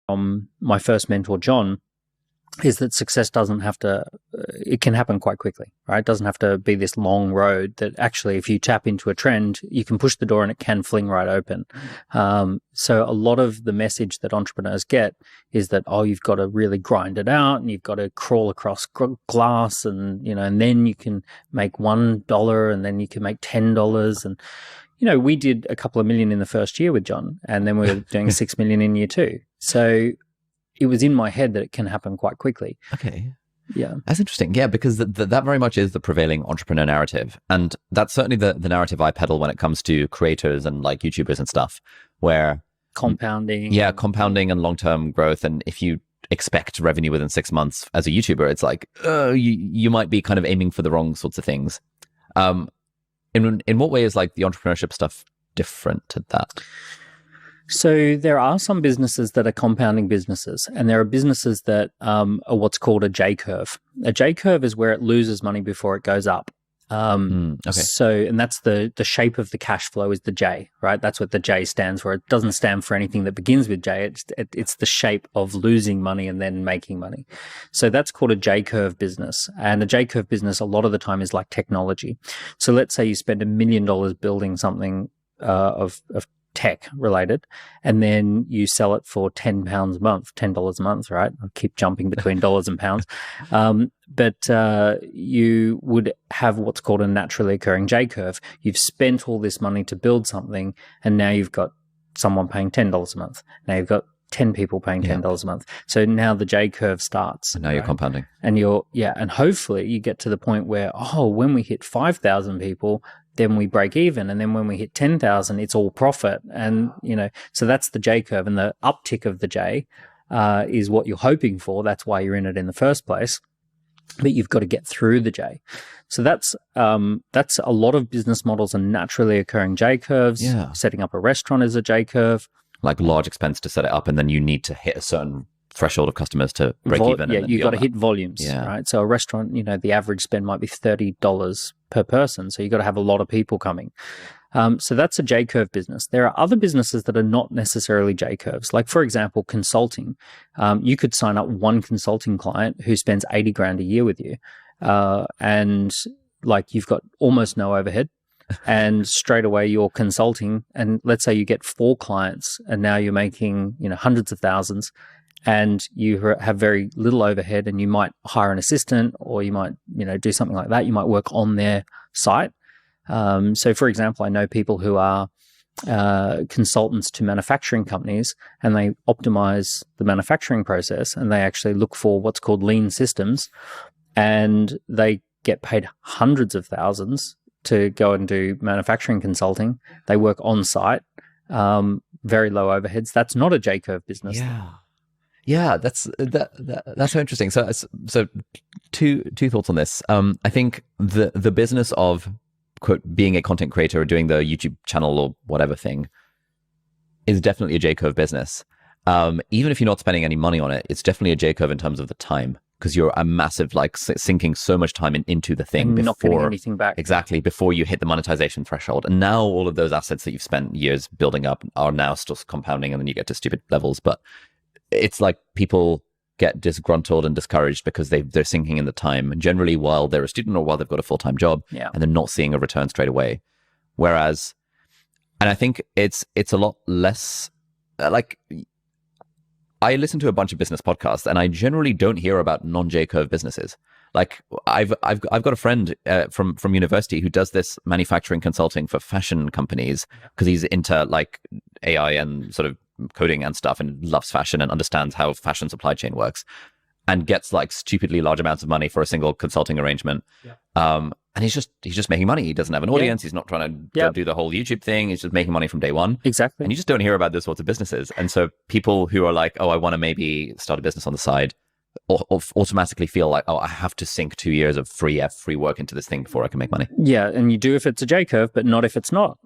from my first mentor, John, is that success doesn't have to, it can happen quite quickly, right? It doesn't have to be this long road that actually, if you tap into a trend, you can push the door and it can fling right open. So a lot of the message that entrepreneurs get is that, oh, you've got to really grind it out and you've got to crawl across glass and, and then you can make $1 and then you can make $10. And, we did a couple of million in the first year with John, and then we were doing 6 million in year 2. So it was in my head that it can happen quite quickly. Okay. Yeah. That's interesting. Yeah, because that very much is the prevailing entrepreneur narrative. And that's certainly the narrative I peddle when it comes to creators and like YouTubers and stuff, where compounding. Yeah, compounding and long-term growth. And if you expect revenue within 6 months as a YouTuber, it's like, you might be kind of aiming for the wrong sorts of things. In what way is like the entrepreneurship stuff different to that? So there are some businesses that are compounding businesses, and there are businesses that are what's called a J curve. A J curve is where it loses money before it goes up. Okay. So, and that's the shape of the cash flow is the J, right? That's what the J stands for. It doesn't stand for anything that begins with J. It's the shape of losing money and then making money. So that's called a J curve business. And a J curve business a lot of the time is like technology. So let's say you spend $1 million building something of tech related, and then you sell it for $10 a month, right? I keep jumping between dollars and pounds. But you would have what's called a naturally occurring J curve. You've spent all this money to build something, and now you've got someone paying $10 a month. Now you've got 10 people paying $10 a month. So now the J curve starts. And now you're compounding. And and hopefully you get to the point where, when we hit 5,000 people, then we break even. And then when we hit 10,000, it's all profit. And, so that's the J curve. And the uptick of the J is what you're hoping for. That's why you're in it in the first place. But you've got to get through the J. So that's a lot of business models are naturally occurring J curves. Yeah. Setting up a restaurant is a J curve. Like large expense to set it up, and then you need to hit a certain threshold of customers to break even. Yeah, you've got to hit volumes, right? So a restaurant, the average spend might be $30 per person. So you've got to have a lot of people coming. So that's a J curve business. There are other businesses that are not necessarily J curves. Like, for example, consulting. You could sign up one consulting client who spends 80 grand a year with you. And like you've got almost no overhead. And straight away you're consulting, and let's say you get 4 clients and now you're making, hundreds of thousands, and you have very little overhead, and you might hire an assistant, or you might, do something like that. You might work on their site. So for example, I know people who are consultants to manufacturing companies, and they optimize the manufacturing process, and they actually look for what's called lean systems, and they get paid hundreds of thousands to go and do manufacturing consulting. They work on site, very low overheads. That's not a J curve business. Yeah, that's so interesting. So two thoughts on this. I think the business of, quote, being a content creator or doing the YouTube channel or whatever thing is definitely a J curve business. Even if you're not spending any money on it, it's definitely a J curve in terms of the time, because you're a massive, sinking so much time into the thing and before not getting anything back. Exactly, before you hit the monetization threshold. And now all of those assets that you've spent years building up are now still compounding, and then you get to stupid levels. But it's like people get disgruntled and discouraged because they're sinking in the time, generally while they're a student or while they've got a full-time job, and they're not seeing a return straight away. Whereas, and I think it's a lot less like, I listen to a bunch of business podcasts, and I generally don't hear about non-J curve businesses. Like I've got a friend from university who does this manufacturing consulting for fashion companies, because he's into like AI and sort of coding and stuff, and loves fashion and understands how fashion supply chain works, and gets like stupidly large amounts of money for a single consulting arrangement. And he's just making money. He doesn't have an audience. He's not trying to do the whole YouTube thing. He's just making money from day one. Exactly. And you just don't hear about those sorts of businesses. And so people who are like, oh, I want to maybe start a business on the side, automatically feel like, oh, I have to sink 2 years of free work into this thing before I can make money. Yeah, and you do if it's a J curve, but not if it's not.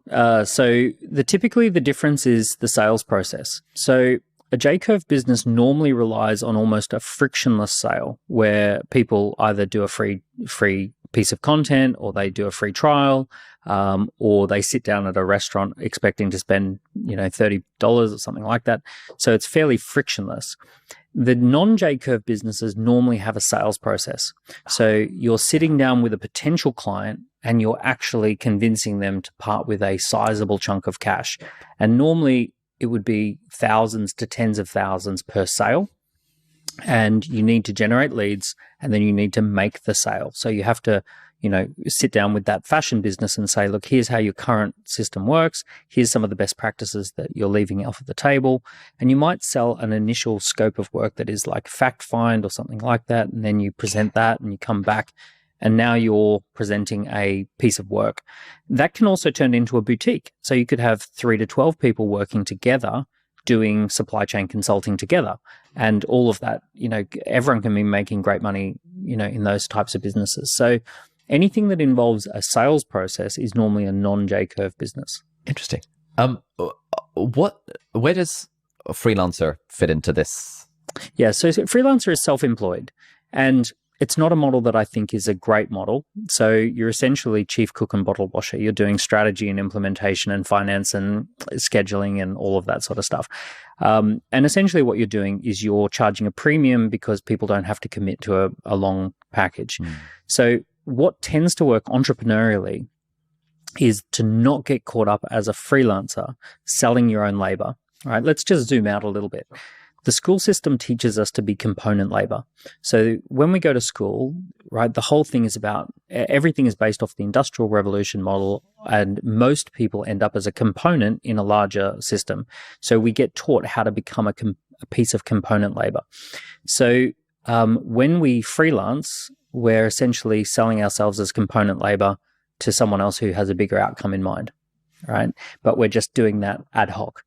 So typically the difference is the sales process. So a J curve business normally relies on almost a frictionless sale, where people either do a free piece of content, or they do a free trial, or they sit down at a restaurant expecting to spend, $30 or something like that. So it's fairly frictionless. The non-J-curve businesses normally have a sales process. So you're sitting down with a potential client and you're actually convincing them to part with a sizable chunk of cash. And normally it would be thousands to tens of thousands per sale. And you need to generate leads, and then you need to make the sale. So you have to, sit down with that fashion business and say, look, here's how your current system works. Here's some of the best practices that you're leaving off of the table. And you might sell an initial scope of work that is like fact find or something like that. And then you present that and you come back, and now you're presenting a piece of work. That can also turn into a boutique. So you could have 3 to 12 people working together doing supply chain consulting together. And all of that, everyone can be making great money, in those types of businesses. So anything that involves a sales process is normally a non-J-curve business. Interesting. Where does a freelancer fit into this? Yeah, so freelancer is self-employed, and it's not a model that I think is a great model. So you're essentially chief cook and bottle washer. You're doing strategy and implementation and finance and scheduling and all of that sort of stuff. And essentially what you're doing is you're charging a premium because people don't have to commit to a long package. So what tends to work entrepreneurially is to not get caught up as a freelancer selling your own labor. All right, let's just zoom out a little bit. The school system teaches us to be component labor. So when we go to school, right, the whole thing is about, everything is based off the Industrial Revolution model, and most people end up as a component in a larger system. So we get taught how to become a piece of component labor. So when we freelance, we're essentially selling ourselves as component labor to someone else who has a bigger outcome in mind, right? But we're just doing that ad hoc.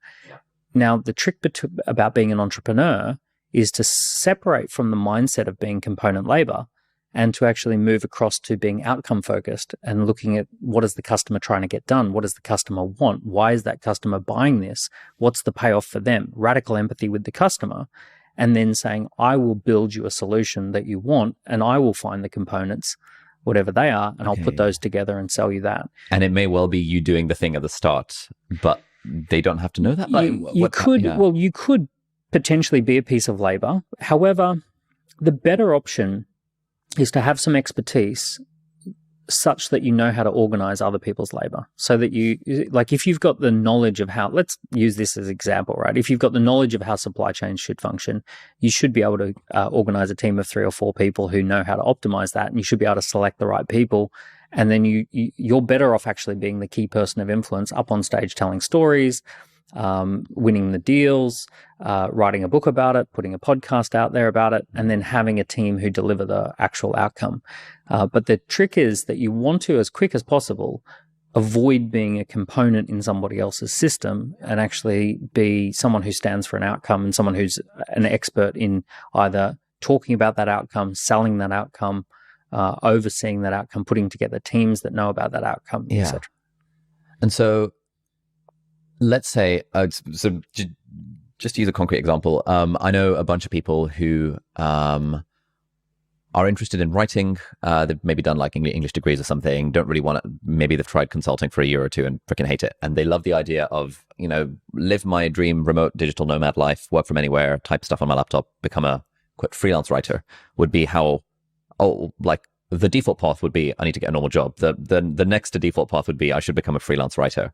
Now, the trick about being an entrepreneur is to separate from the mindset of being component labor and to actually move across to being outcome focused and looking at what is the customer trying to get done? What does the customer want? Why is that customer buying this? What's the payoff for them? Radical empathy with the customer. And then saying, I will build you a solution that you want, and I will find the components, whatever they are, and I'll put those together and sell you that. And it may well be you doing the thing at the start, but they don't have to know that. You could potentially be a piece of labor. However, the better option is to have some expertise such that you know how to organize other people's labor, so that if you've got the knowledge of how, let's use this as an example, right? If you've got the knowledge of how supply chains should function, you should be able to organize a team of 3 or 4 people who know how to optimize that, and you should be able to select the right people. And then you're better off actually being the key person of influence up on stage, telling stories, winning the deals, writing a book about it, putting a podcast out there about it, and then having a team who deliver the actual outcome. But the trick is that you want to, as quick as possible, avoid being a component in somebody else's system and actually be someone who stands for an outcome and someone who's an expert in either talking about that outcome, selling that outcome, overseeing that outcome, putting together teams that know about that outcome, etc. And so let's say, just to use a concrete example, I know a bunch of people who are interested in writing. They've maybe done like English degrees or something, don't really want it. Maybe they've tried consulting for a year or two and freaking hate it. And they love the idea of, live my dream remote digital nomad life, work from anywhere, type stuff on my laptop, become a quote freelance writer, would be how, the default path would be, I need to get a normal job. The next default path would be, I should become a freelance writer.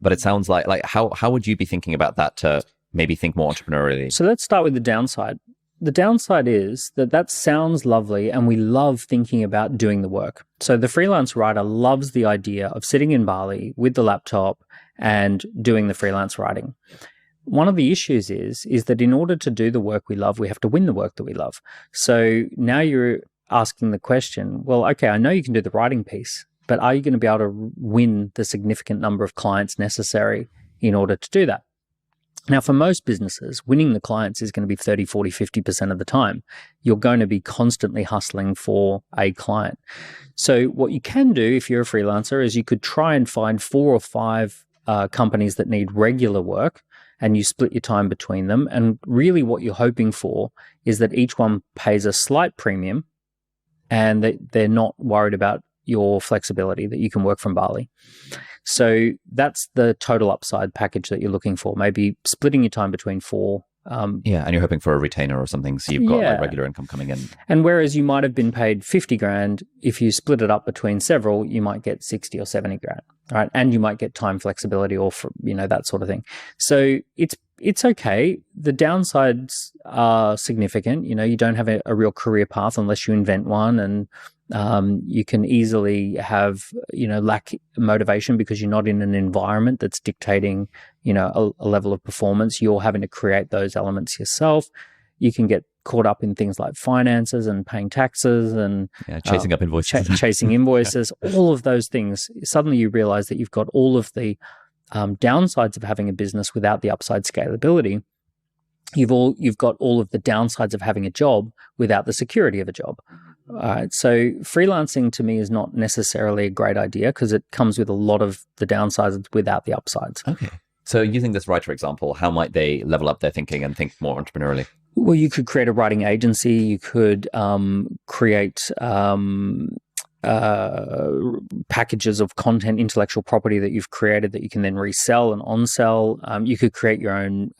But it sounds like how would you be thinking about that to maybe think more entrepreneurially? So let's start with the downside. The downside is that sounds lovely, and we love thinking about doing the work. So the freelance writer loves the idea of sitting in Bali with the laptop and doing the freelance writing. One of the issues is that in order to do the work we love, we have to win the work that we love. So now you're asking the question, well, okay, I know you can do the writing piece, but are you going to be able to win the significant number of clients necessary in order to do that? Now, for most businesses, winning the clients is going to be 30, 40, 50% of the time. You're going to be constantly hustling for a client. So what you can do if you're a freelancer is you could try and find 4 or 5 companies that need regular work, and you split your time between them. And really what you're hoping for is that each one pays a slight premium, and that they're not worried about your flexibility, that you can work from Bali. So that's the total upside package that you're looking for. Maybe splitting your time between 4. And you're hoping for a retainer or something, so you've got like regular income coming in. And whereas you might have been paid 50 grand, if you split it up between several, you might get 60 or 70 grand, right? And you might get time flexibility or that sort of thing. So it's okay. The downsides are significant. You don't have a real career path unless you invent one, and you can easily have, lack motivation because you're not in an environment that's dictating, a level of performance. You're having to create those elements yourself. You can get caught up in things like finances and paying taxes and chasing up invoices, chasing invoices, all of those things. Suddenly you realize that you've got all of the downsides of having a business without the upside scalability. You've got all of the downsides of having a job without the security of a job. All right, so freelancing to me is not necessarily a great idea because it comes with a lot of the downsides without the upsides. Okay. So using this writer example, how might they level up their thinking and think more entrepreneurially? Well, you could create a writing agency. You could create packages of content, intellectual property that you've created that you can then resell and on-sell. You could create your own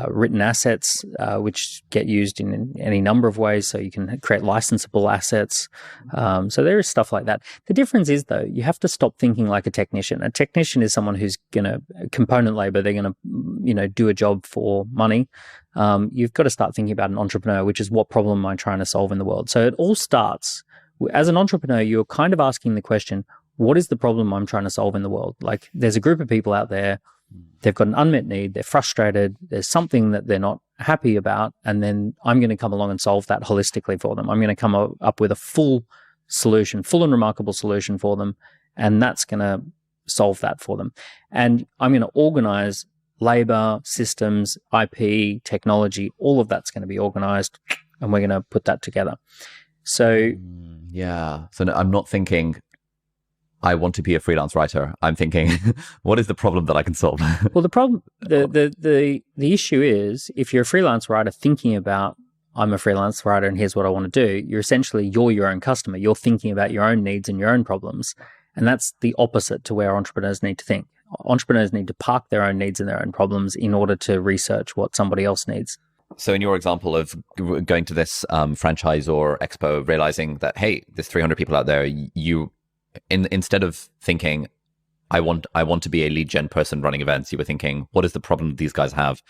written assets, which get used in any number of ways. So you can create licensable assets. So there is stuff like that. The difference is, though, you have to stop thinking like a technician. A technician is someone who's going to component labor. They're going to, do a job for money. You've got to start thinking about an entrepreneur, which is what problem am I trying to solve in the world? So it all starts. As an entrepreneur, you're kind of asking the question, what is the problem I'm trying to solve in the world? Like, there's a group of people out there, they've got an unmet need, they're frustrated, there's something that they're not happy about, and then I'm going to come along and solve that holistically for them. I'm going to come up with a full solution, full and remarkable solution for them, and that's going to solve that for them. And I'm going to organize labor, systems, IP, technology, all of that's going to be organized, and we're going to put that together. So so I'm not thinking I want to be a freelance writer. I'm thinking, what is the problem that I can solve? Well, the problem, the issue is, if you're a freelance writer thinking about, I'm a freelance writer and here's what I want to do, you're your own customer. You're thinking about your own needs and your own problems. And that's the opposite to where entrepreneurs need to think. Entrepreneurs need to park their own needs and their own problems in order to research what somebody else needs. So in your example of going to this franchise or expo, realizing that, hey, there's 300 people out there, you, instead of thinking, I want to be a lead gen person running events, you were thinking, what is the problem that these guys have?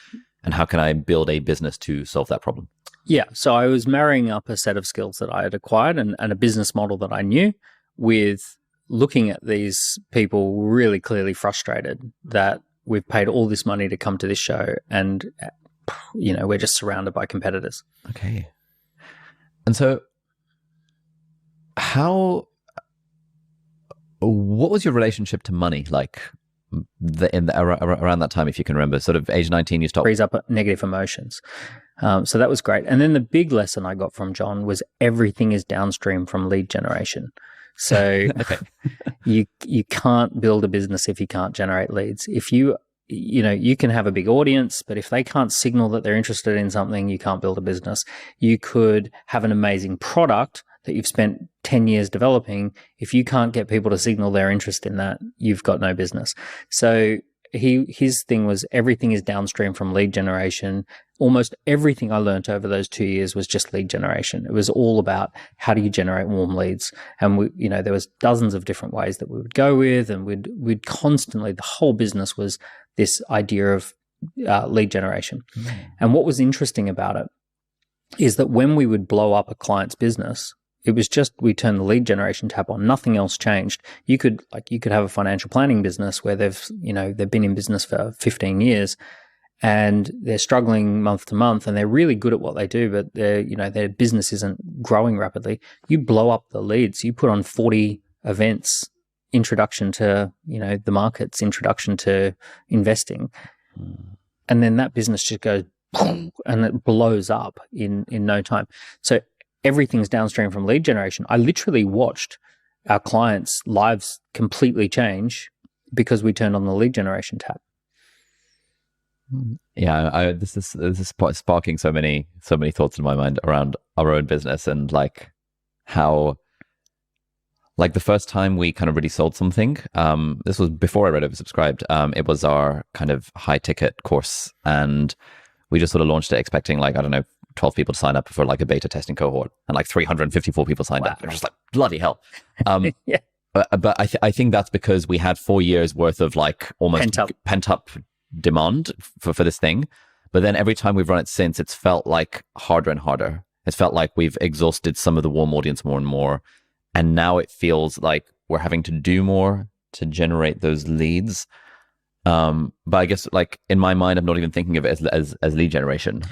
And how can I build a business to solve that problem? Yeah. So I was marrying up a set of skills that I had acquired and a business model that I knew with looking at these people really clearly frustrated that we've paid all this money to come to this show and we're just surrounded by competitors. Okay. And so what was your relationship to money like around that time, if you can remember? Sort of age 19, you stopped. Frees up negative emotions. So that was great. And then the big lesson I got from John was everything is downstream from lead generation. So you can't build a business if you can't generate leads. If you can have a big audience, but if they can't signal that they're interested in something, you can't build a business. You could have an amazing product that you've spent 10 years developing. If you can't get people to signal their interest in that, you've got no business. So his thing was everything is downstream from lead generation. Almost everything I learned over those 2 years was just lead generation. It was all about how do you generate warm leads. And there was dozens of different ways that we would go with, and we'd constantly, the whole business was this idea of lead generation. And what was interesting about it is that when we would blow up a client's business, it was just we turned the lead generation tap on. Nothing else changed. You could have a financial planning business where they've been in business for 15 years and they're struggling month to month and they're really good at what they do, but their business isn't growing rapidly. You blow up the leads. You put on 40 events, introduction to the markets, introduction to investing, and then that business just goes boom, and it blows up in no time. So everything's downstream from lead generation. I literally watched our clients' lives completely change because we turned on the lead generation tab. Yeah, this is sparking so many thoughts in my mind around our own business and like how Like the first time we kind of really sold something, this was before I read Oversubscribed. It was our kind of high ticket course, and we just sort of launched it expecting like, I don't know, 12 people to sign up for like a beta testing cohort, and like 354 people signed up. They're just like, bloody hell. Yeah. But I think that's because we had 4 years worth of like almost pent up demand for this thing. But then every time we've run it since, it's felt like harder and harder. It's felt like we've exhausted some of the warm audience more and more. And now it feels like we're having to do more to generate those leads. But I guess like in my mind, I'm not even thinking of it as lead generation.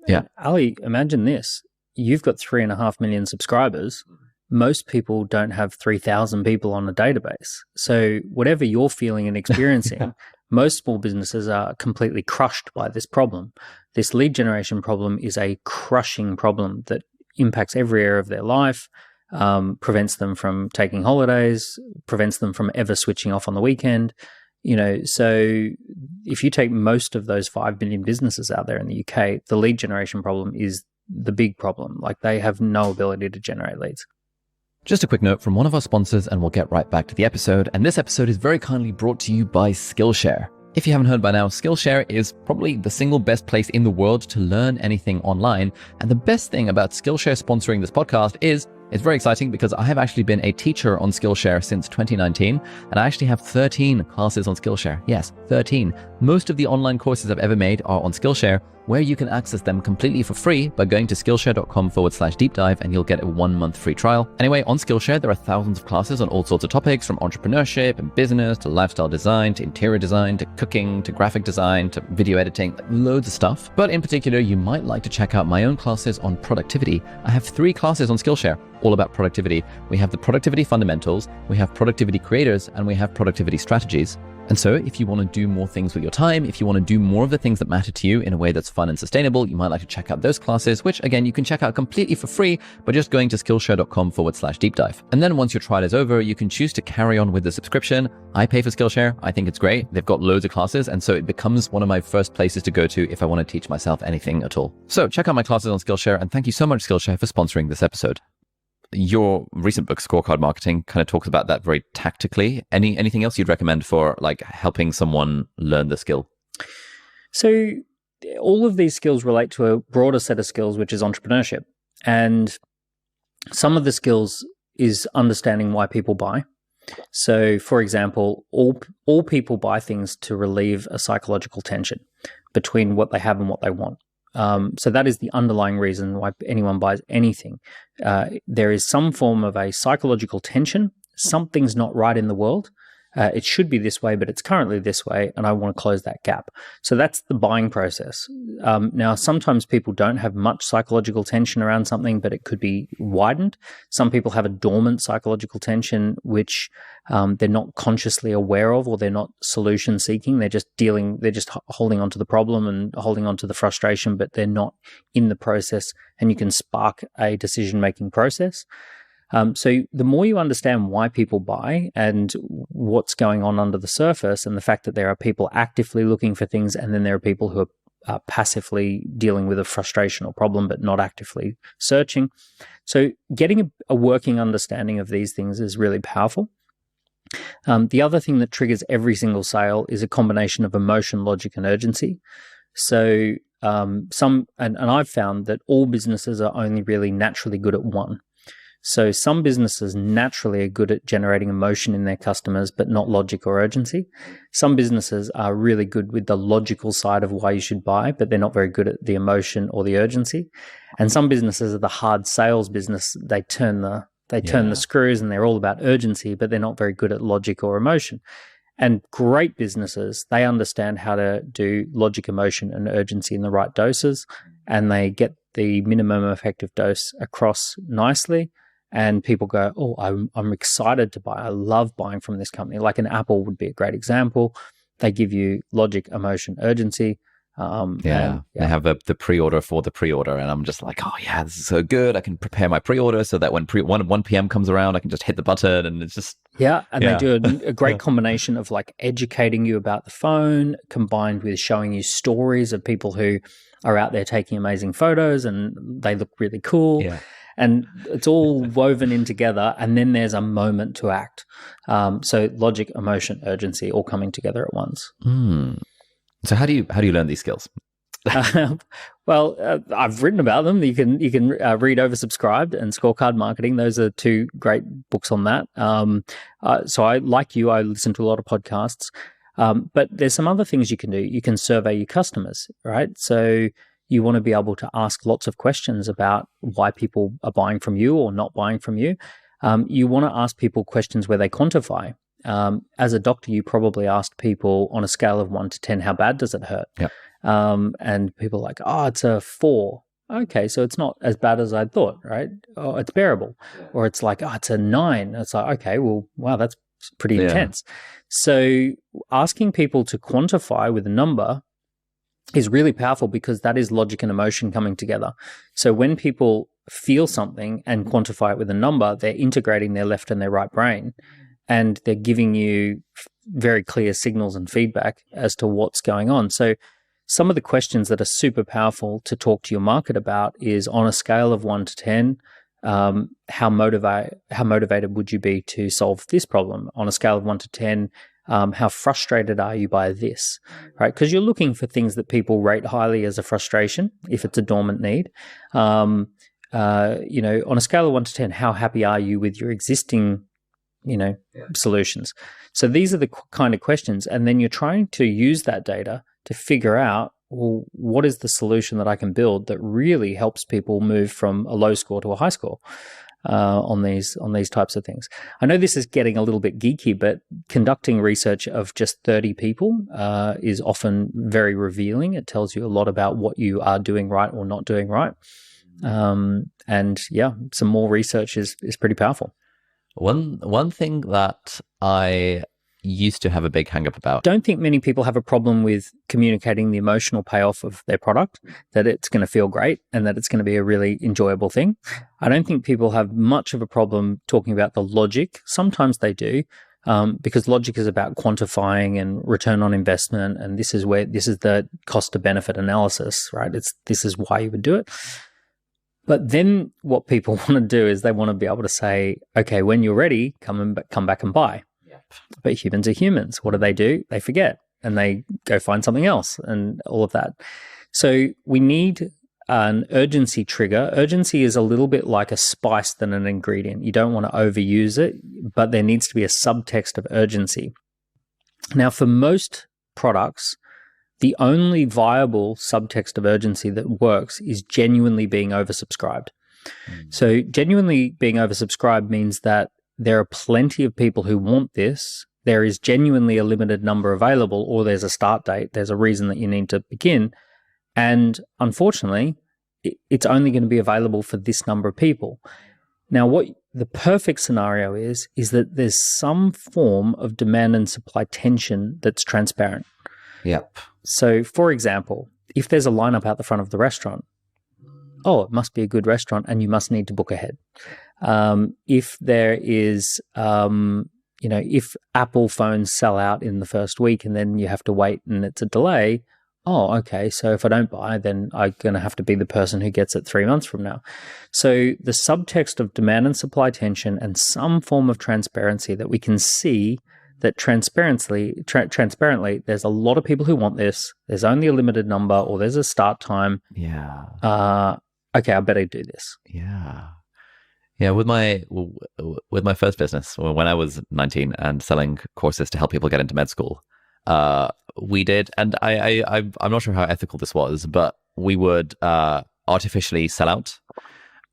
Yeah. Ali, imagine this. You've got 3.5 million subscribers. Most people don't have 3,000 people on a database. So whatever you're feeling and experiencing, most small businesses are completely crushed by this problem. This lead generation problem is a crushing problem that impacts every area of their life, prevents them from taking holidays, prevents them from ever switching off on the weekend. So if you take most of those 5 billion businesses out there in the UK, the lead generation problem is the big problem. Like they have no ability to generate leads. Just a quick note from one of our sponsors, and we'll get right back to the episode. And this episode is very kindly brought to you by Skillshare. If you haven't heard by now, Skillshare is probably the single best place in the world to learn anything online. And the best thing about Skillshare sponsoring this podcast is it's very exciting because I have actually been a teacher on Skillshare since 2019, and I actually have 13 classes on Skillshare. Yes, 13. Most of the online courses I've ever made are on Skillshare, where you can access them completely for free by going to skillshare.com/deep dive, and you'll get a 1-month free trial. Anyway, on Skillshare, there are thousands of classes on all sorts of topics, from entrepreneurship and business to lifestyle design to interior design to cooking to graphic design to video editing, loads of stuff. But in particular, you might like to check out my own classes on productivity. I have 3 classes on Skillshare, all about productivity. We have the productivity fundamentals, we have productivity creators, and we have productivity strategies. And so if you want to do more things with your time, if you want to do more of the things that matter to you in a way that's fun and sustainable, you might like to check out those classes, which again, you can check out completely for free by just going to skillshare.com/deep dive. And then once your trial is over, you can choose to carry on with the subscription. I pay for Skillshare. I think it's great. They've got loads of classes. And so it becomes one of my first places to go to if I want to teach myself anything at all. So check out my classes on Skillshare. And thank you so much, Skillshare, for sponsoring this episode. Your recent book, Scorecard Marketing, kind of talks about that very tactically. Anything else you'd recommend for like helping someone learn the skill? So all of these skills relate to a broader set of skills, which is entrepreneurship. And some of the skills is understanding why people buy. So, for example, all people buy things to relieve a psychological tension between what they have and what they want. So that is the underlying reason why anyone buys anything. There is some form of a psychological tension. Something's not right in the world. It should be this way, but it's currently this way, and I want to close that gap. So that's the buying process. Now, sometimes people don't have much psychological tension around something, but it could be widened. Some people have a dormant psychological tension, which they're not consciously aware of, or they're not solution seeking. They're just holding on to the problem and holding on to the frustration, but they're not in the process, and you can spark a decision-making process. So the more you understand why people buy and what's going on under the surface, and the fact that there are people actively looking for things, and then there are people who are passively dealing with a frustration or problem but not actively searching. So getting a working understanding of these things is really powerful. The other thing that triggers every single sale is a combination of emotion, logic, and urgency. So I've found that all businesses are only really naturally good at one. So some businesses naturally are good at generating emotion in their customers, but not logic or urgency. Some businesses are really good with the logical side of why you should buy, but they're not very good at the emotion or the urgency. And some businesses are the hard sales business. They turn the screws, and they're all about urgency, but they're not very good at logic or emotion. And great businesses, they understand how to do logic, emotion, and urgency in the right doses, and they get the minimum effective dose across nicely. And people go, oh, I'm excited to buy. I love buying from this company. Like an Apple would be a great example. They give you logic, emotion, urgency. They have the pre-order for the pre-order. And I'm just like, oh yeah, this is so good. I can prepare my pre-order so that when 1 p.m. comes around, I can just hit the button, and it's just... They do a great combination of like educating you about the phone, combined with showing you stories of people who are out there taking amazing photos and they look really cool. And it's all woven in together, and then there's a moment to act. So logic, emotion, urgency, all coming together at once. So how do you learn these skills? I've written about them. You can read Oversubscribed and Scorecard Marketing. Those are two great books on that. So I listen to a lot of podcasts. But there's some other things you can do. You can survey your customers, right? So you want to be able to ask lots of questions about why people are buying from you or not buying from you. You want to ask people questions where they quantify. As a doctor, you probably asked people on a scale of 1 to 10, how bad does it hurt? Yeah. And people are like, oh, it's a 4. Okay, so it's not as bad as I thought, right? Oh, it's bearable. Yeah. Or it's like, oh, it's a 9. It's like, okay, well, wow, that's pretty intense. So asking people to quantify with a number is really powerful because that is logic and emotion coming together. So when people feel something and quantify it with a number, they're integrating their left and their right brain, and they're giving you very clear signals and feedback as to what's going on. So some of the questions that are super powerful to talk to your market about is, on a scale of 1 to 10, how motivated would you be to solve this problem? On a scale of 1 to 10, how frustrated are you by this, right? Because you're looking for things that people rate highly as a frustration if it's a dormant need. On a scale of 1 to 10, how happy are you with your existing solutions? So these are the kind of questions. And then you're trying to use that data to figure out, well, what is the solution that I can build that really helps people move from a low score to a high score on these types of things. I know this is getting a little bit geeky, but conducting research of just 30 people is often very revealing. It tells you a lot about what you are doing right or not doing right. Some more research is pretty powerful. One thing that I used to have a big hang up about. Don't think many people have a problem with communicating the emotional payoff of their product, that it's going to feel great and that it's going to be a really enjoyable thing. I don't think people have much of a problem talking about the logic. Sometimes they do, because logic is about quantifying and return on investment, and this is the cost to benefit analysis, right? This is why you would do it. But then what people want to do is they want to be able to say, okay, when you're ready, come back and buy. But humans are humans. What do? They forget and they go find something else and all of that. So we need an urgency trigger. Urgency is a little bit like a spice than an ingredient. You don't want to overuse it, but there needs to be a subtext of urgency. Now, for most products, the only viable subtext of urgency that works is genuinely being oversubscribed. So genuinely being oversubscribed means that there are plenty of people who want this. There is genuinely a limited number available, or there's a start date. There's a reason that you need to begin. And unfortunately, it's only going to be available for this number of people. Now, what the perfect scenario is that there's some form of demand and supply tension that's transparent. Yep. So, for example, if there's a lineup out the front of the restaurant, it must be a good restaurant and you must need to book ahead. If there is, if Apple phones sell out in the first week and then you have to wait and it's a delay, okay, so if I don't buy, then I'm going to have to be the person who gets it 3 months from now. So the subtext of demand and supply tension and some form of transparency that we can see that transparently, there's a lot of people who want this. There's only a limited number, or there's a start time. Yeah. Okay, I better do this. Yeah. Yeah, with my first business, when I was 19 and selling courses to help people get into med school, we did, and I'm not sure how ethical this was, but we would artificially sell out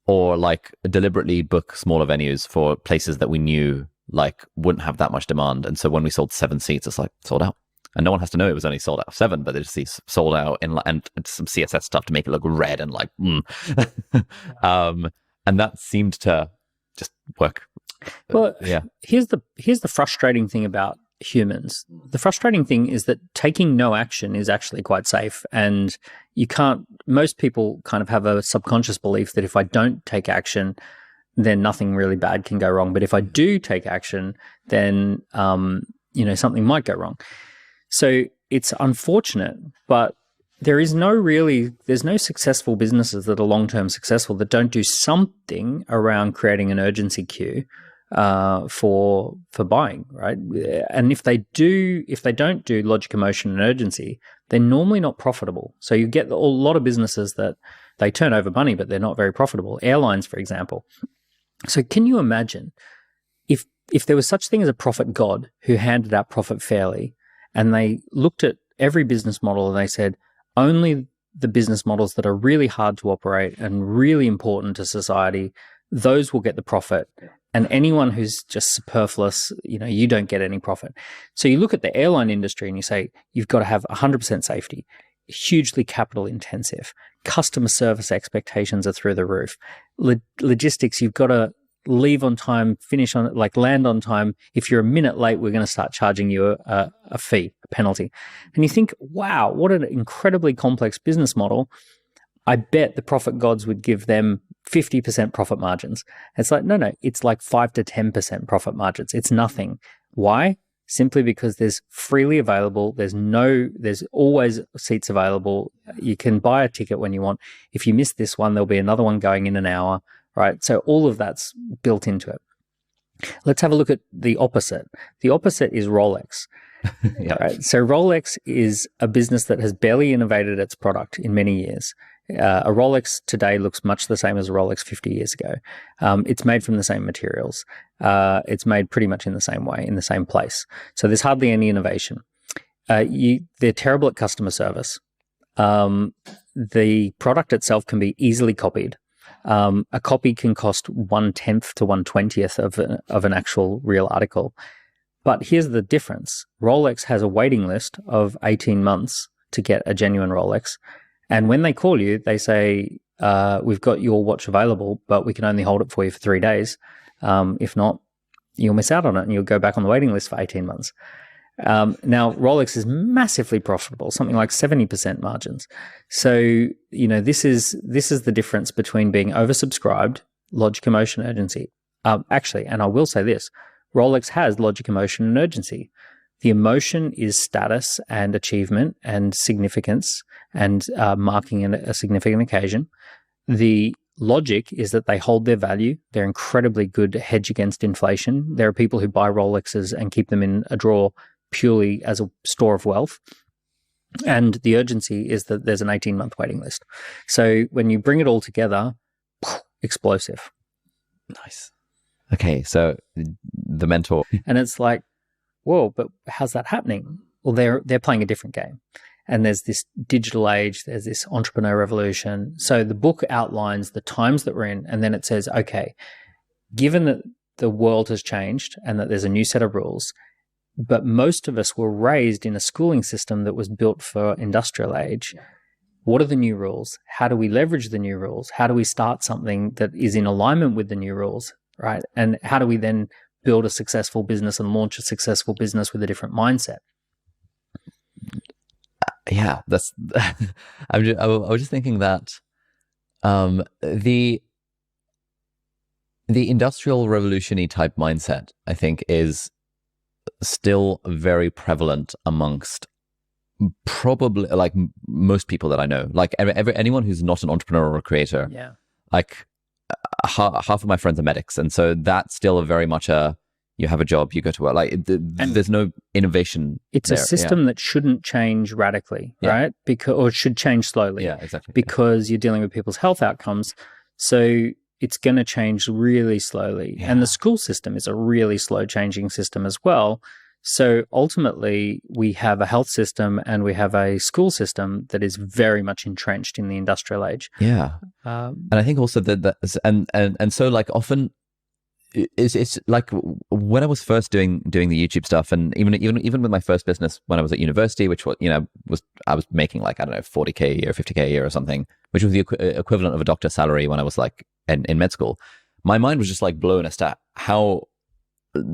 or like deliberately book smaller venues for places that we knew like wouldn't have that much demand. And so when we sold 7 seats, it's like sold out. And no one has to know it was only sold out of 7, but they just sold out and some CSS stuff to make it look red and like, and that seemed to just work. Well, yeah. Here's the frustrating thing about humans. The frustrating thing is that taking no action is actually quite safe, and most people kind of have a subconscious belief that if I don't take action, then nothing really bad can go wrong. But if I do take action, then something might go wrong. So it's unfortunate, but there's no successful businesses that are long-term successful that don't do something around creating an urgency queue for buying, right? And if they don't do logic, emotion, and urgency, they're normally not profitable. So you get a lot of businesses that they turn over money, but they're not very profitable. Airlines, for example. So can you imagine if there was such thing as a profit god who handed out profit fairly, and they looked at every business model and they said, only the business models that are really hard to operate and really important to society, those will get the profit. And anyone who's just superfluous, you don't get any profit. So you look at the airline industry and you say, you've got to have 100% safety, hugely capital intensive, customer service expectations are through the roof. Logistics, you've got to leave on time, finish on land on time. If you're a minute late, we're going to start charging you a fee, a penalty. And you think, wow, what an incredibly complex business model. I bet the profit gods would give them 50% profit margins. It's like, no, it's like 5 to 10% profit margins. It's nothing. Why? Simply because there's freely available. There's always seats available. You can buy a ticket when you want. If you miss this one, there'll be another one going in an hour, right? So all of that's built into it. Let's have a look at the opposite. The opposite is Rolex. Yeah. Right? So Rolex is a business that has barely innovated its product in many years. A Rolex today looks much the same as a Rolex 50 years ago. It's made from the same materials. It's made pretty much in the same way, in the same place. So there's hardly any innovation. They're terrible at customer service. The product itself can be easily copied. A copy can cost 1/10 to 1/20th of an actual real article. But here's the difference. Rolex has a waiting list of 18 months to get a genuine Rolex. And when they call you, they say, we've got your watch available, but we can only hold it for you for 3 days. If not, you'll miss out on it and you'll go back on the waiting list for 18 months. Now, Rolex is massively profitable, something like 70% margins. So, this is the difference between being oversubscribed, logic, emotion, urgency. Actually, and I will say this, Rolex has logic, emotion, and urgency. The emotion is status and achievement and significance and marking a significant occasion. The logic is that they hold their value. They're incredibly good hedge against inflation. There are people who buy Rolexes and keep them in a drawer purely as a store of wealth. And the urgency is that there's an 18-month waiting list. So when you bring it all together, explosive. Nice. Okay, so the mentor. And it's like, whoa, but how's that happening? Well, they're playing a different game. And there's this digital age, there's this entrepreneur revolution. So the book outlines the times that we're in, and then it says, okay, given that the world has changed and that there's a new set of rules, but most of us were raised in a schooling system that was built for industrial age. What are the new rules? How do we leverage the new rules? How do we start something that is in alignment with the new rules, right? And how do we then build a successful business and launch a successful business with a different mindset? Yeah, that's. I was just thinking that the industrial revolution-y type mindset, I think, is still very prevalent amongst probably like most people that I know. Like anyone who's not an entrepreneur or a creator. Yeah. Like half of my friends are medics, and so that's still a very much a. You have a job, you go to work. Like there's no innovation. It's there. A system that shouldn't change radically, right? Or it should change slowly. Yeah, exactly. Because you're dealing with people's health outcomes. So it's going to change really slowly. Yeah. And the school system is a really slow changing system as well. So ultimately, we have a health system and we have a school system that is very much entrenched in the industrial age. Yeah. And I think also that and so like often it's like when I was first doing the YouTube stuff, and even with my first business when I was at university, which was I was making like, I don't know, 40K a year, 50K a year or something, which was the equivalent of a doctor's salary when I was like in med school. My mind was just like blown as to how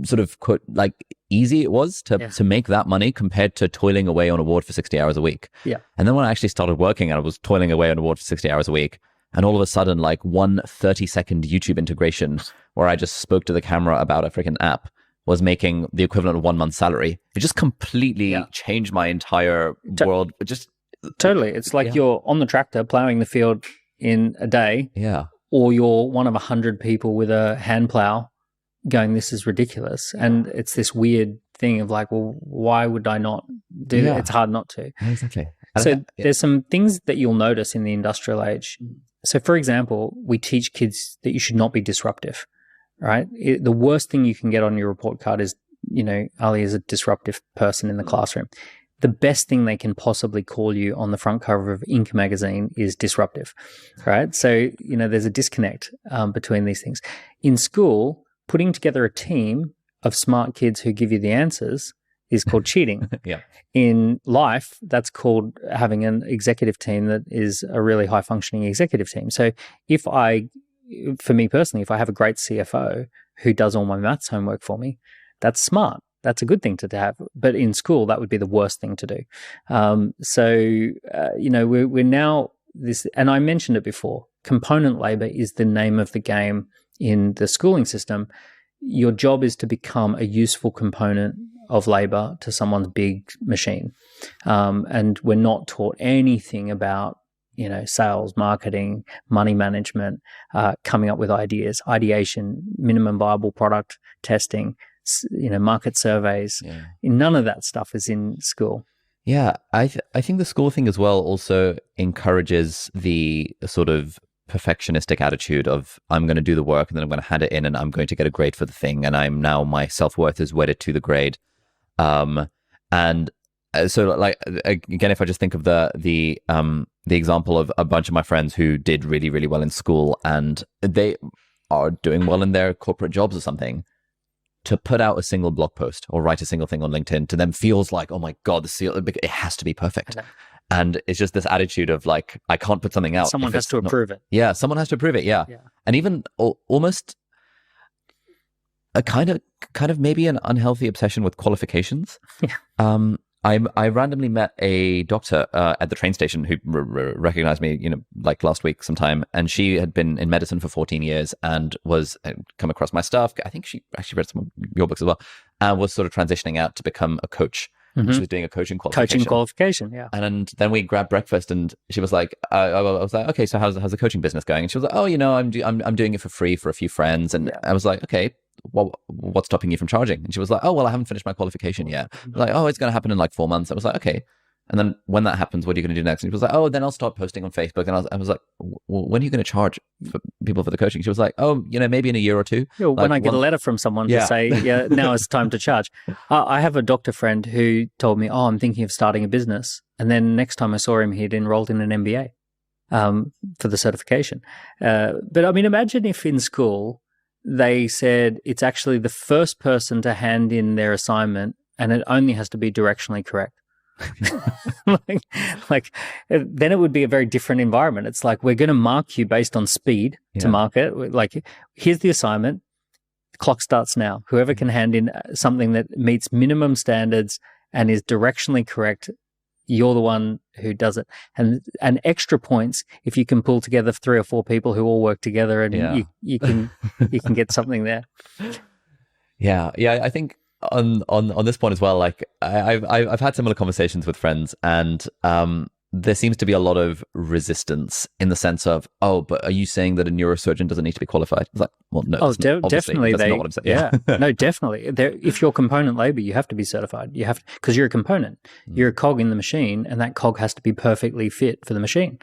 sort of like easy it was to make that money compared to toiling away on a ward for 60 hours a week. Yeah. And then when I actually started working and I was toiling away on a ward for 60 hours a week, and all of a sudden, like one 30-second YouTube integration where I just spoke to the camera about a freaking app was making the equivalent of 1 month's salary. It just completely changed my entire world. Totally. It's like you're on the tractor plowing the field in a day. Yeah. Or you're one of 100 people with a hand plow going, this is ridiculous. And it's this weird thing of like, well, why would I not do it? It's hard not to. Exactly. So there's some things that you'll notice in the industrial age. So for example, we teach kids that you should not be disruptive, right? The worst thing you can get on your report card is, Ali is a disruptive person in the classroom. The best thing they can possibly call you on the front cover of Inc. magazine is disruptive, right? So, there's a disconnect between these things. In school, putting together a team of smart kids who give you the answers is called cheating. Yeah. In life, that's called having an executive team that is a really high-functioning executive team. So for me personally, if I have a great CFO who does all my maths homework for me, that's smart. That's a good thing to have. But in school, that would be the worst thing to do. We're now this, and I mentioned it before, component labor is the name of the game in the schooling system. Your job is to become a useful component of labor to someone's big machine. And we're not taught anything about, sales, marketing, money management, coming up with ideas, ideation, minimum viable product testing, market surveys. Yeah. None of that stuff is in school. Yeah, I think the school thing as well also encourages the sort of perfectionistic attitude of I'm going to do the work and then I'm going to hand it in and I'm going to get a grade for the thing, and my self-worth is wedded to the grade. So like again, if I just think of the example of a bunch of my friends who did really, really well in school and they are doing well in their corporate jobs or something, to put out a single blog post or write a single thing on LinkedIn to them feels like, oh my God, it has to be perfect. Okay. And it's just this attitude of like, I can't put something out. Someone has to approve it. Yeah, someone has to approve it. Yeah. And even almost a kind of maybe an unhealthy obsession with qualifications. Yeah. I randomly met a doctor at the train station who recognized me, like last week sometime, and she had been in medicine for 14 years and had come across my stuff. I think she actually read some of your books as well, and was sort of transitioning out to become a coach. Mm-hmm. She was doing a coaching qualification. Yeah. And then we grabbed breakfast, and she was like, I was like, okay, so how's the coaching business going? And she was like, oh, I'm doing it for free for a few friends. And I was like, okay, well, what's stopping you from charging? And she was like, oh, well, I haven't finished my qualification yet. I was like, oh, it's going to happen in like 4 months. I was like, okay. And then when that happens, what are you going to do next? And she was like, oh, then I'll start posting on Facebook. And I was like, well, when are you going to charge for people for the coaching? She was like, oh, maybe in a year or two. Yeah, when I get a letter from someone to say, yeah, now it's time to charge. I have a doctor friend who told me, oh, I'm thinking of starting a business. And then next time I saw him, he'd enrolled in an MBA for the certification. But I mean, imagine if in school they said it's actually the first person to hand in their assignment and it only has to be directionally correct. like then it would be a very different environment. It's like, we're going to mark you based on speed to market. Like, here's the assignment. The clock starts now. Whoever can hand in something that meets minimum standards and is directionally correct, you're the one who does it. And extra points if you can pull together 3 or 4 people who all work together and you can get something there. Yeah. I think on this point as well, like I've had similar conversations with friends, and there seems to be a lot of resistance in the sense of, oh, but are you saying that a neurosurgeon doesn't need to be qualified? It's like, well, no. Definitely. That's not what I'm saying. Yeah. No, definitely. If you're component labor, you have to be certified. You have to, because you're a component. You're a cog in the machine, and that cog has to be perfectly fit for the machine.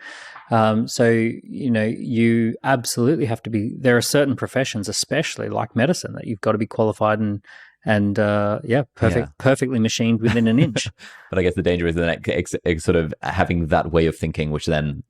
So, you absolutely have to be. There are certain professions, especially like medicine, that you've got to be qualified and perfectly machined within an inch. But I guess the danger is that sort of having that way of thinking, which then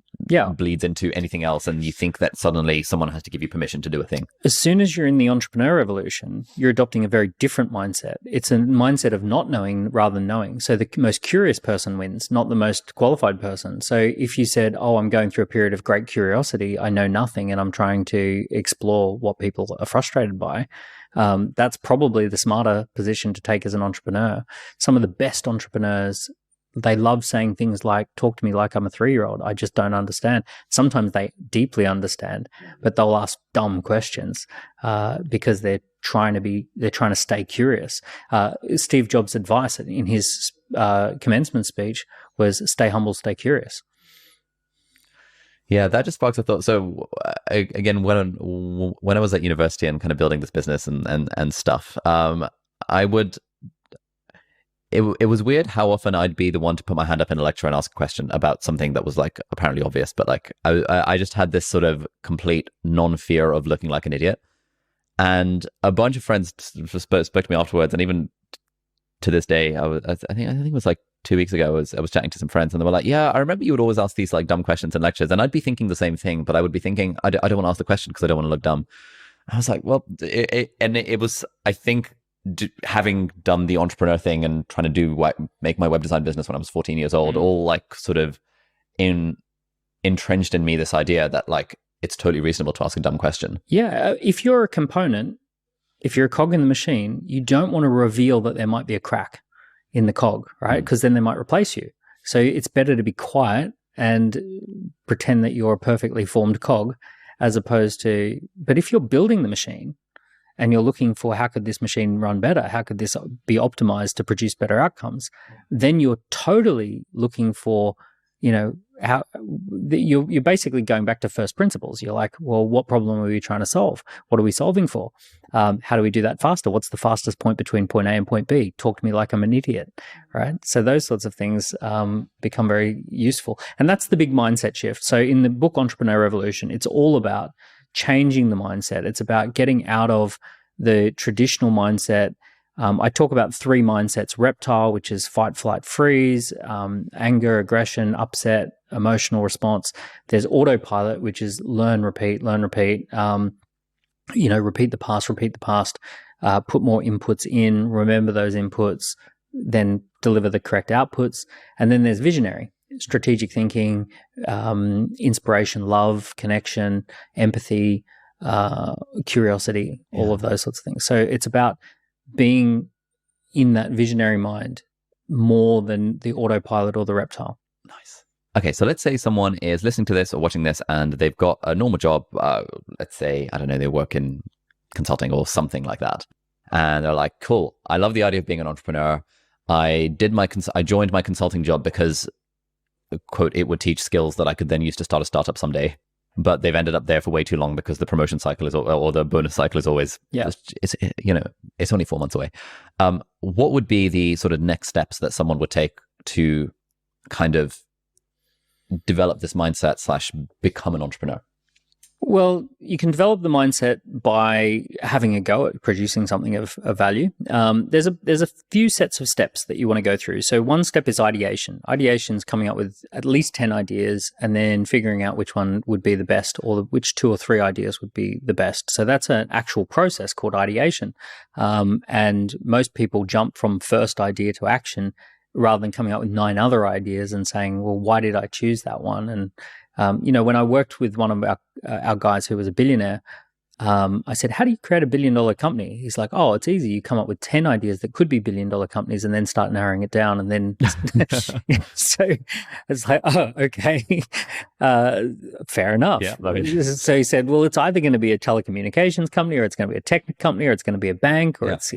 bleeds into anything else, and you think that suddenly someone has to give you permission to do a thing. As soon as you're in the entrepreneur revolution, you're adopting a very different mindset. It's a mindset of not knowing rather than knowing. So the most curious person wins, not the most qualified person. So if you said, oh, I'm going through a period of great curiosity, I know nothing, and I'm trying to explore what people are frustrated by, that's probably the smarter position to take as an entrepreneur. Some of the best entrepreneurs They love saying things like, talk to me like I'm a 3-year-old. I just don't understand. Sometimes they deeply understand, but they'll ask dumb questions because they're trying to stay curious. Steve Jobs' advice in his commencement speech was stay humble, stay curious. Yeah, that just sparks a thought. So again, when I was at university and kind of building this business and stuff, it was weird how often I'd be the one to put my hand up in a lecture and ask a question about something that was like apparently obvious, but like I just had this sort of complete non-fear of looking like an idiot. And a bunch of friends spoke to me afterwards, and even to this day, I think it was like 2 weeks ago, I was chatting to some friends, and they were like, "Yeah, I remember you would always ask these like dumb questions in lectures," and I'd be thinking the same thing, but I would be thinking, I don't want to ask the question because I don't want to look dumb. I was like, well, it was, I think, having done the entrepreneur thing and trying to make my web design business when I was 14 years old, all like sort of entrenched in me this idea that like it's totally reasonable to ask a dumb question. Yeah, if you're a component, if you're a cog in the machine, you don't want to reveal that there might be a crack in the cog, right? Because then they might replace you. So it's better to be quiet and pretend that you're a perfectly formed cog, as opposed to, but if you're building the machine and you're looking for how could this machine run better, how could this be optimized to produce better outcomes, then you're totally looking for, how you're basically going back to first principles. You're like, well, what problem are we trying to solve? What are we solving for? How do we do that faster? What's the fastest point between point A and point B? Talk to me like I'm an idiot, right? So those sorts of things become very useful. And that's the big mindset shift. So in the book Entrepreneur Revolution, it's all about changing the mindset. It's about getting out of the traditional mindset. I talk about 3 mindsets: reptile, which is fight, flight, freeze, anger, aggression, upset, emotional response. There's autopilot, which is learn, repeat, repeat the past, put more inputs in, remember those inputs, then deliver the correct outputs. And then there's visionary, strategic thinking, inspiration, love, connection, empathy, curiosity, all of those sorts of things. So it's about being in that visionary mind more than the autopilot or the reptile. Nice. Okay, so let's say someone is listening to this or watching this and they've got a normal job. Let's say, I don't know, they work in consulting or something like that. And they're like, cool, I love the idea of being an entrepreneur. I joined my consulting job because, quote, it would teach skills that I could then use to start a startup someday. But they've ended up there for way too long because the promotion cycle or the bonus cycle is always, it's only 4 months away. What would be the sort of next steps that someone would take to kind of develop this mindset / become an entrepreneur? Well, you can develop the mindset by having a go at producing something of value. There's a few sets of steps that you want to go through. So one step is ideation. Ideation is coming up with at least 10 ideas and then figuring out which one would be the best, or which 2 or 3 ideas would be the best. So that's an actual process called ideation. And most people jump from first idea to action rather than coming up with 9 other ideas and saying, well, why did I choose that one? And when I worked with one of our guys who was a billionaire, I said, how do you create a $1 billion company? He's like, oh, it's easy. You come up with 10 ideas that could be $1 billion companies and then start narrowing it down. And then, so it's like, oh, okay. Fair enough. Yeah, so he said, well, it's either going to be a telecommunications company or it's going to be a tech company or it's going to be a bank or it's,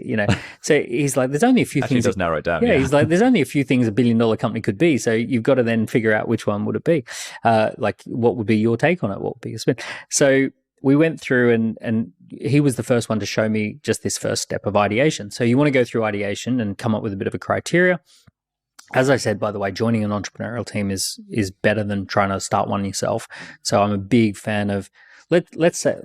so he's like, there's only a few things. He does narrow it down. Yeah, he's like, there's only a few things a $1 billion company could be. So you've got to then figure out which one would it be. Like, what would be your take on it? What would be your spin? So we went through and he was the first one to show me just this first step of ideation. So you want to go through ideation and come up with a bit of a criteria. As I said, by the way, joining an entrepreneurial team is better than trying to start one yourself. So I'm a big fan of, let's say,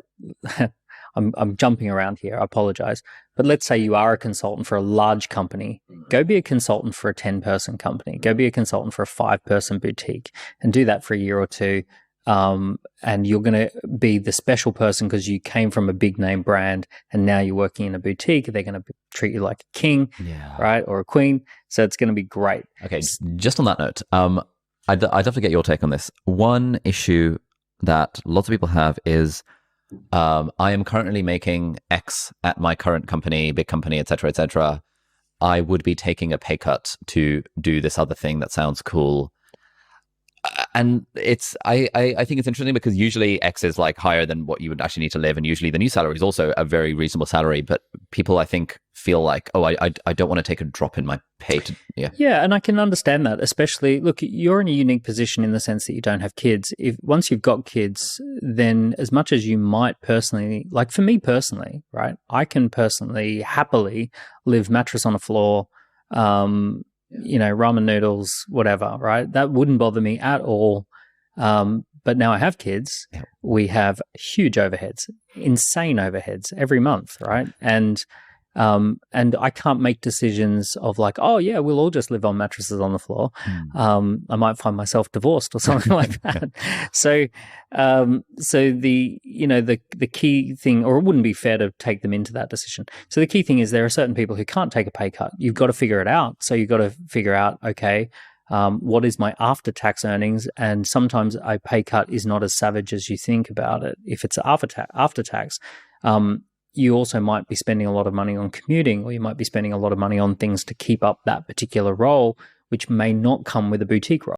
I'm jumping around here, I apologize. But let's say you are a consultant for a large company. Go be a consultant for a 10-person company. Go be a consultant for a 5-person boutique and do that for a year or 2. And you're going to be the special person because you came from a big name brand and now you're working in a boutique. They're going to treat you like a king, right? Or a queen. So it's going to be great. Okay. Just on that note, I'd love to get your take on this. One issue that lots of people have is, I am currently making X at my current company, big company, et cetera, I would be taking a pay cut to do this other thing that sounds cool. And I think it's interesting because usually X is like higher than what you would actually need to live, and usually the new salary is also a very reasonable salary. But people, I think, feel like, oh, I don't want to take a drop in my pay. Yeah, and I can understand that. Especially, look, you're in a unique position in the sense that you don't have kids. If once you've got kids, then as much as you might personally, like for me personally, right, I can personally happily live mattress on the floor. Ramen noodles, whatever, right? That wouldn't bother me at all. But now I have kids. Yeah. We have huge overheads, insane overheads every month, right? And I can't make decisions of like, oh yeah, we'll all just live on mattresses on the floor. I might find myself divorced or something like that. So the key thing, or it wouldn't be fair to take them into that decision. So the key thing is there are certain people who can't take a pay cut. You've got to figure it out. So you've got to figure out, okay, what is my after-tax earnings? And sometimes a pay cut is not as savage as you think about it. If it's after-tax, you also might be spending a lot of money on commuting, or you might be spending a lot of money on things to keep up that particular role, which may not come with a boutique role.